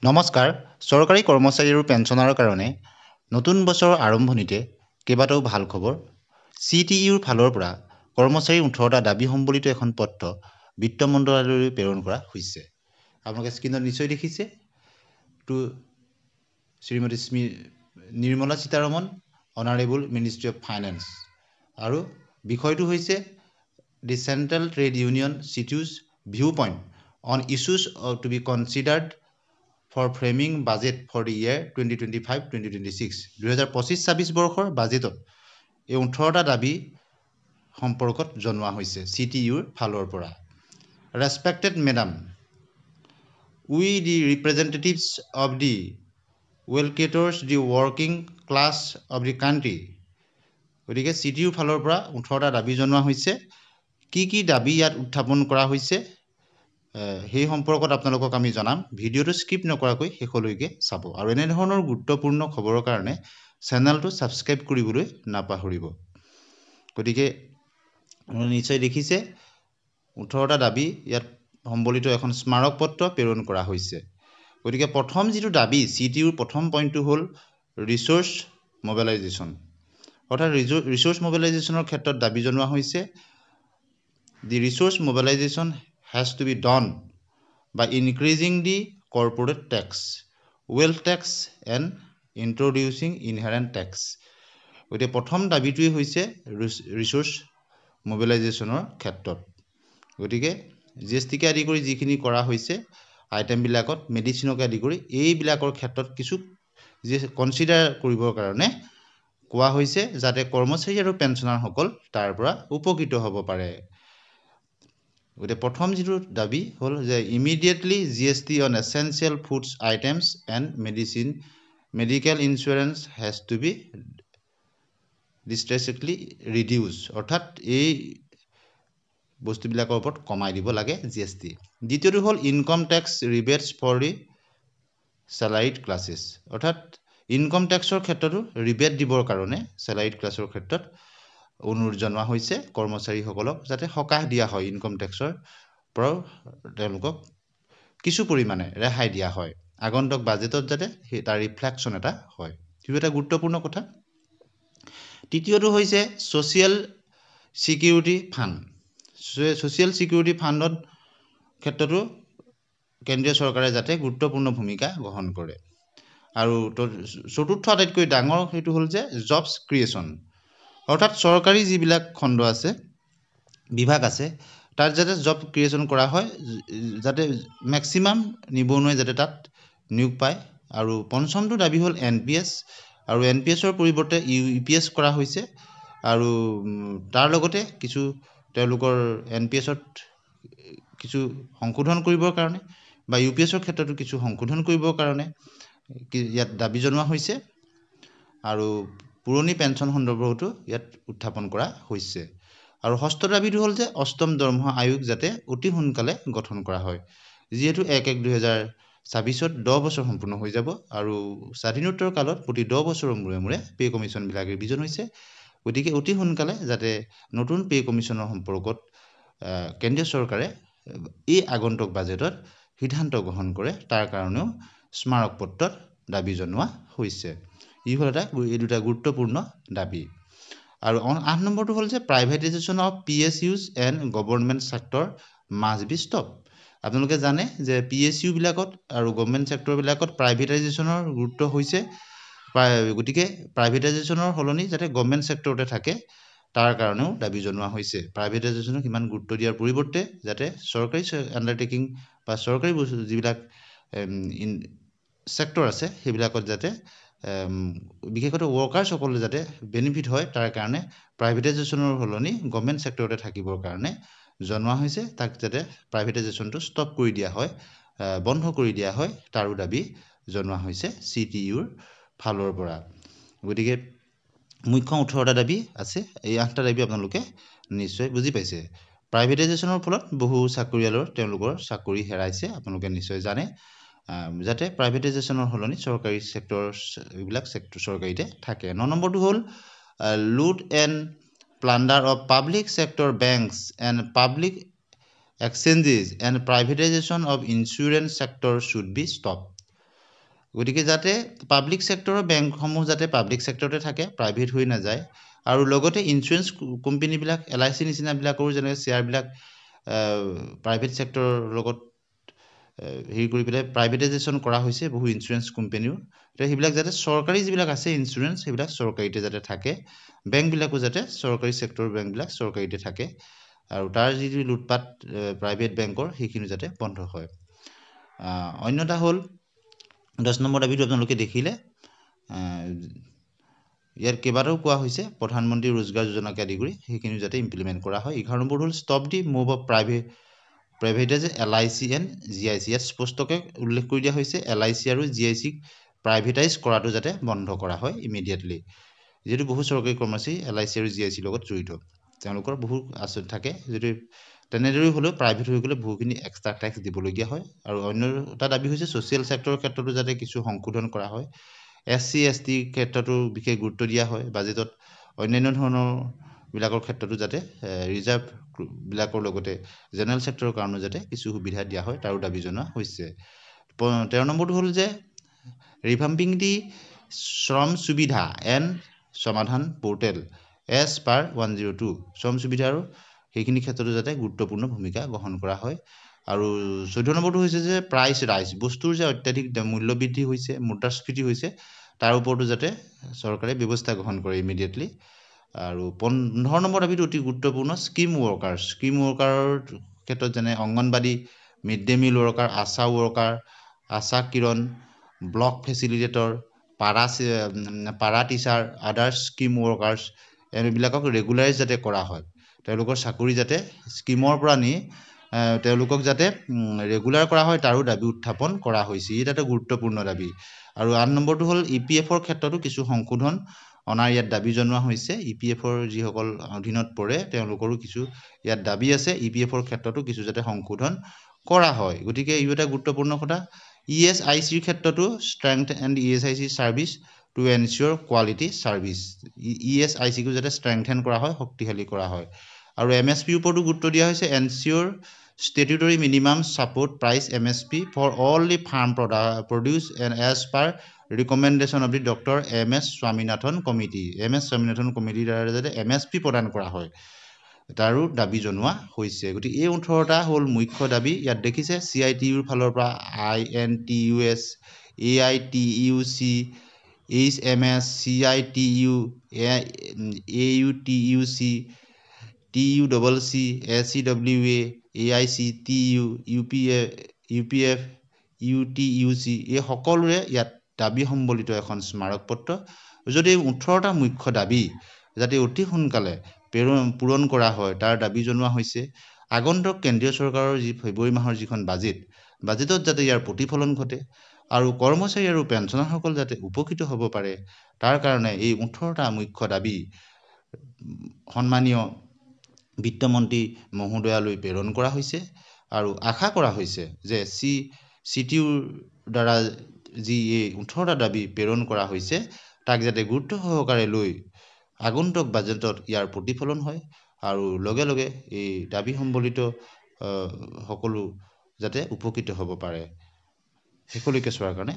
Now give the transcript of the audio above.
নমস্কাৰ চৰকাৰী কৰ্মচাৰী আৰু পেঞ্চনাৰৰ কাৰণে নতুন বছৰৰ আৰম্ভণিতে কেইবাটাও ভাল খবৰ CTUৰ ফালৰ পৰা কৰ্মচাৰীৰ 18টা দাবী সম্বলিত এখন পত্ৰ বিত্ত মন্ত্ৰালয়লৈ প্ৰেৰণ কৰা হৈছে আপোনালোকে স্ক্ৰীনত নিশ্চয় দেখিছে to Shrimati Nirmala Sitharaman honourable ministry of finance আৰু বিষয়টো হৈছে the central trade union CTU's view point on issues to be considered for framing budget for the year 2025-2026 2025-26 বৰ্ষৰ বাজেটত এই 18টা দাবী সম্পৰ্কত জনোৱা হৈছে CTUৰ ফালৰ পৰা respected madam we the representatives of the well-catered the working class of the country গতিকে CTUৰ ফালৰ পৰা 18টা দাবী জনোৱা হৈছে কি দাবী ইয়াত উত্থাপন কৰা হৈছে সেই সম্পৰ্কত আপোনালোকক আমি জনাম ভিডিওটো স্কিপ নকৰাকৈ শেষলৈকে চাব আৰু এনে ধৰণৰ গুৰুত্বপূৰ্ণ খবৰৰ কাৰণে চেনেলটো সাবস্ক্ৰাইব কৰিবলৈ নাপাহৰিব গতিকে আপুনি নিশ্চয় দেখিছে 18টা দাবী ইয়াত সম্বলিত এখন স্মাৰক পত্ৰ প্ৰেৰণ কৰা হৈছে গতিকে প্ৰথম যেটো দাবী CTUৰ প্ৰথম পইণ্টটো হ'ল ৰিসোৰ্স মোবিলাইজেশন অৰ্থাৎ ৰিসোৰ্স মোবিলাইজেশনৰ ক্ষেত্ৰত দাবী জনোৱা হৈছে দি resource mobilisation has to be done by increasing the corporate tax, wealth tax and introducing inherent tax. গতিকে প্ৰথম দাবীটোই হৈছে ৰিসোৰ্স মোবিলাইজেশনৰ ক্ষেত্ৰত গতিকে GST কে আদি কৰি যিখিনি কৰা হৈছে আইটেম বিলাকত মেডিচিনকে আদি কৰি এই বিলাকৰ ক্ষেত্ৰত কিছু যে কনসিডাৰ কৰিবৰ কাৰণে কোৱা হৈছে যাতে কৰ্মচাৰী আৰু পেঞ্চনাৰ সকল তাৰ পৰা উপকৃত হ'ব পাৰে গতিকে প্ৰথম যেটো দাবী হ'ল যে immediately GST on essential foods items and medical insurance has to be drastically reduced অৰ্থাৎ এই বস্তুবিলাকৰ ওপৰত কমাই দিব লাগে GST দ্বিতীয়টো হ'ল income tax rebates for the salaried classes অৰ্থাৎ ইনকাম ট্যাক্সৰ ক্ষেত্ৰতো ৰিবেট দিবৰ কাৰণে salaried ক্লাছৰ ক্ষেত্ৰত অনুৰোধ জনোৱা হৈছে কৰ্মচাৰীসকলক যাতে সকাহ দিয়া হয় ইনকাম ট্যাক্সৰ পৰা তেওঁলোকক কিছু পৰিমাণে ৰেহাই দিয়া হয় আগন্তুক বাজেটত যাতে তাৰ ৰিফ্লেকশন এটা হয় সেইটো এটা গুৰুত্বপূৰ্ণ কথা তৃতীয়টো হৈছে social security fund social security ফাণ্ডৰ ক্ষেত্ৰতো কেন্দ্ৰীয় চৰকাৰে যাতে গুৰুত্বপূৰ্ণ ভূমিকা গ্ৰহণ কৰে আৰু চতুৰ্থ আটাইতকৈ ডাঙৰ হেতু হ'ল যে জবছ ক্ৰিয়েচন অৰ্থাৎ চৰকাৰী যিবিলাক খণ্ড আছে বিভাগ আছে তাত যাতে জব ক্ৰিয়েচন কৰা হয় যাতে ম্যাক্সিমাম নিবনুৱাই যাতে তাত নিয়োগ পায় আৰু পঞ্চমটো দাবী হ'ল NPS আৰু NPSৰ পৰিৱৰ্তে UPS কৰা হৈছে আৰু তাৰ লগতে কিছু তেওঁলোকৰ NPSত কিছু সংশোধন কৰিবৰ কাৰণে বা UPSৰ ক্ষেত্ৰতো কিছু সংশোধন কৰিবৰ কাৰণে ইয়াত দাবী জনোৱা হৈছে আৰু পুৰণি পেঞ্চন সন্দৰ্ভতো ইয়াত উত্থাপন কৰা হৈছে আৰু ষষ্ঠ দাবীটো হ'ল যে অষ্টম দৰমহা আয়োগ যাতে অতি সোনকালে গঠন কৰা হয় যেহেতু 1/1/2026ত 10 বছৰ সম্পূৰ্ণ হৈ যাব আৰু স্বাধীনোত্তৰ কালত প্ৰতি 10 বছৰৰ মূৰে মূৰে পে কমিশন বিলাক ৰিভিজন হৈছে গতিকে অতি সোনকালে যাতে নতুন পে কমিশনৰ সম্পৰ্কত কেন্দ্ৰীয় চৰকাৰে এই আগন্তুক বাজেটত সিদ্ধান্ত গ্ৰহণ কৰে তাৰ কাৰণেও স্মাৰক পত্ৰত দাবী জনোৱা হৈছে ই হ'ল এই দুটা গুৰুত্বপূৰ্ণ দাবী আৰু 8 নম্বৰটো হ'ল যে privatisation of PSUs and government sector must be stop আপোনালোকে জানে যে PSU বিলাকত আৰু গভৰ্ণমেণ্ট সেক্টৰ বিলাকত প্ৰাইভেটাইজেশ্যনৰ গুৰুত্ব হৈছে গতিকে প্ৰাইভেটাইজেশ্যনৰ হলনি যাতে গভৰ্ণমেণ্ট সেক্টৰতে থাকে তাৰ কাৰণেও দাবী জনোৱা হৈছে প্ৰাইভেটাইজেশ্যনক ইমান গুৰুত্ব দিয়াৰ পৰিৱৰ্তে যাতে চৰকাৰী আন্ডাৰটেকিং বা চৰকাৰী যিবিলাক সেক্টৰ আছে সেইবিলাকত যাতে বিশেষকৈ ওয়াৰ্কাৰ্ছ সকলে যাতে বেনিফিট হয় তাৰ কাৰণে প্ৰাইভেটাইজেশ্যনৰ হলনি গভৰ্ণমেণ্ট সেক্টৰতে থাকিবৰ কাৰণে জনোৱা হৈছে তাক যাতে প্ৰাইভেটাইজেশ্যনটো ষ্টপ কৰি দিয়া হয় বন্ধ কৰি দিয়া হয় তাৰো দাবী জনোৱা হৈছে CTUৰ ফালৰ পৰা গতিকে মুখ্য 18টা দাবী আছে এই 8টা দাবী আপোনালোকে নিশ্চয় বুজি পাইছে প্ৰাইভেটাইজেশ্যনৰ ফলত বহু চাকৰিয়ালৰ তেওঁলোকৰ চাকৰি হেৰাইছে আপোনালোকে নিশ্চয় জানে যাতে প্ৰাইভেটাইজেশ্যনৰ হলনি চৰকাৰী সেক্টৰ এইবিলাক সেক্টৰ চৰকাৰীতে থাকে 9 নম্বৰটো হ'ল loot and plunder of public sector banks and public exchanges and privatization of insurance sector should be stopped গতিকে যাতে পাব্লিক ছেক্টৰৰ বেংকসমূহ যাতে পাব্লিক ছেক্টৰতে থাকে, প্ৰাইভেট হৈ নাযায়, আৰু লগতে ইঞ্চুৰেঞ্চ কোম্পানীবিলাক LIC নিচিনাবিলাকৰো যেনেকৈ শ্বেয়াৰবিলাক প্ৰাইভেট ছেক্টৰৰ লগত হেৰি কৰি পেলাই প্ৰাইভেটাইজেশ্যন কৰা হৈছে বহু ইঞ্চুৰেঞ্চ কোম্পানীও। এতিয়া সেইবিলাক যাতে চৰকাৰী যিবিলাক আছে ইঞ্চুৰেঞ্চ, সেইবিলাক চৰকাৰীতে যাতে থাকে, বেংকবিলাকো যাতে চৰকাৰী ছেক্টৰৰ বেংকবিলাক চৰকাৰীতে থাকে, আৰু তাৰ যি লুটপাট প্ৰাইভেট বেংকৰ সেইখিনি যাতে বন্ধ হয়। অন্য এটা হ'ল 10 নম্বৰ দাবীটো আপোনালোকে দেখিলে, ইয়াত কেইবাটাও কোৱা হৈছে প্ৰধানমন্ত্ৰী ৰোজগাৰ যোজনাকে আদি কৰি সেইখিনি যাতে ইমপ্লিমেণ্ট কৰা হয়। 11 নম্বৰ হ'ল stop the move of privatise LIC and GIC। ইয়াত স্পষ্টকৈ উল্লেখ কৰি দিয়া হৈছে LIC আৰু GIC প্ৰাইভেটাইজ কৰাটো যাতে বন্ধ কৰা হয় ইমিডিয়েটলি, যিহেতু বহু চৰকাৰী কৰ্মচাৰী LIC আৰু GIC লগত জড়িত, তেওঁলোকৰ বহু আঁচনি থাকে, যদি তেনেদৰেই হ'লেও প্ৰাইভেট হৈ গ'লে বহুখিনি এক্সট্ৰা টেক্স দিবলগীয়া হয়। আৰু অন্য এটা দাবী হৈছে ছ'চিয়েল ছেক্টৰৰ ক্ষেত্ৰতো যাতে কিছু সংশোধন কৰা হয়, SC ST ক্ষেত্ৰতো বিশেষ গুৰুত্ব দিয়া হয়, বাজেটত অন্যান্য ধৰণৰ বিলাকৰ ক্ষেত্ৰতো যাতে ৰিজাৰ্ভবিলাকৰ লগতে জেনেৰেল ছেক্টৰৰ কাৰণেও যাতে কিছু সুবিধা দিয়া হয়, তাৰো দাবী জনোৱা হৈছে। 13 নম্বৰটো হ'ল যে ৰিভাম্পিং দি শ্ৰম সুবিধা এণ্ড সমাধান পৰ্টেল এজ পাৰ 102। শ্ৰম সুবিধা আৰু সেইখিনি ক্ষেত্ৰতো যাতে গুৰুত্বপূৰ্ণ ভূমিকা গ্ৰহণ কৰা হয়। আৰু 14 নম্বৰটো হৈছে যে প্ৰাইচ ৰাইজ, বস্তুৰ যে অত্যাধিক মূল্য বৃদ্ধি হৈছে, মুদ্ৰাস্ফীতি হৈছে, তাৰ ওপৰতো যাতে চৰকাৰে ব্যৱস্থা গ্ৰহণ কৰে ইমিডিয়েটলি। আৰু 15 নম্বৰ দাবীটো অতি গুৰুত্বপূৰ্ণ, স্কিম ৱৰ্কাৰৰ ক্ষেত্ৰত যেনে anganwadi, mid day meal worker, ASHA worker, ASHA Kiran, block facilitator, para teacher, others scheme workers, এইবিলাকক ৰেগুলাৰাইজ যাতে কৰা হয়, তেওঁলোকৰ চাকৰি যাতে স্কিমৰ পৰা নি তেওঁলোকক যাতে ৰেগুলাৰ কৰা হয়, তাৰো দাবী উত্থাপন কৰা হৈছে। ই এটা গুৰুত্বপূৰ্ণ দাবী। আৰু 8 নম্বৰটো হ'ল EPFৰ ক্ষেত্ৰতো কিছু সংশোধন অনাৰ ইয়াত দাবী জনোৱা হৈছে। EPFৰ যিসকল অধীনত পৰে তেওঁলোকৰো কিছু ইয়াত দাবী আছে, EPFৰ ক্ষেত্ৰতো কিছু যাতে সংশোধন কৰা হয়। গতিকে ই এটা গুৰুত্বপূৰ্ণ কথা। ESICৰ ক্ষেত্ৰতো strength and ESIC service to ensure quality service, ESICকো যাতে ষ্ট্ৰেংথেন কৰা হয়, শক্তিশালী কৰা হয়। আৰু MSPৰ ওপৰতো গুৰুত্ব দিয়া হৈছে, এনচিয়ৰ statutory minimum support price MSP for all the farm produce and as per recommendation of the Dr. MS Swaminathan Committee। MS Swaminathan Committee দ্বাৰা যাতে MSP প্ৰদান কৰা হয়, তাৰো দাবী জনোৱা হৈছে। গতিকে এই 18টা হ'ল মুখ্য দাবী। ইয়াত দেখিছে CITUৰ ফালৰ পৰা INTUS, AITUC, HMS, CITU, AUTUC, TUCC, SCWA, AIC, TU, UPF, UTUC, এই সকলোৰে ইয়াত দাবী সম্বলিত এখন স্মাৰকপত্ৰ। যদি 18টা মুখ্য দাবী যাতে অতি সোনকালে পূৰণ কৰা হয়, তাৰ দাবী জনোৱা হৈছে। আগন্তুক কেন্দ্ৰীয় চৰকাৰৰ যি ফেব্ৰুৱাৰী মাহৰ যিখন বাজেটত যাতে ইয়াৰ প্ৰতিফলন ঘটে, আৰু কৰ্মচাৰী আৰু পেঞ্চনাৰসকল যাতে উপকৃত হ'ব পাৰে, তাৰ কাৰণে এই 18টা মুখ্য দাবী সন্মানীয় বিত্তমন্ত্ৰী মহোদয়ালৈ প্ৰেৰণ কৰা হৈছে। আৰু আশা কৰা হৈছে যে CTUৰ দ্বাৰা যি এই 18টা দাবী প্ৰেৰণ কৰা হৈছে, তাক যাতে গুৰুত্ব সহকাৰে লৈ আগন্তুক বাজেটত ইয়াৰ প্ৰতিফলন হয়, আৰু লগে লগে এই দাবী সম্বলিত সকলো যাতে উপকৃত হ'ব পাৰে। শেষলৈকে চোৱাৰ কাৰণে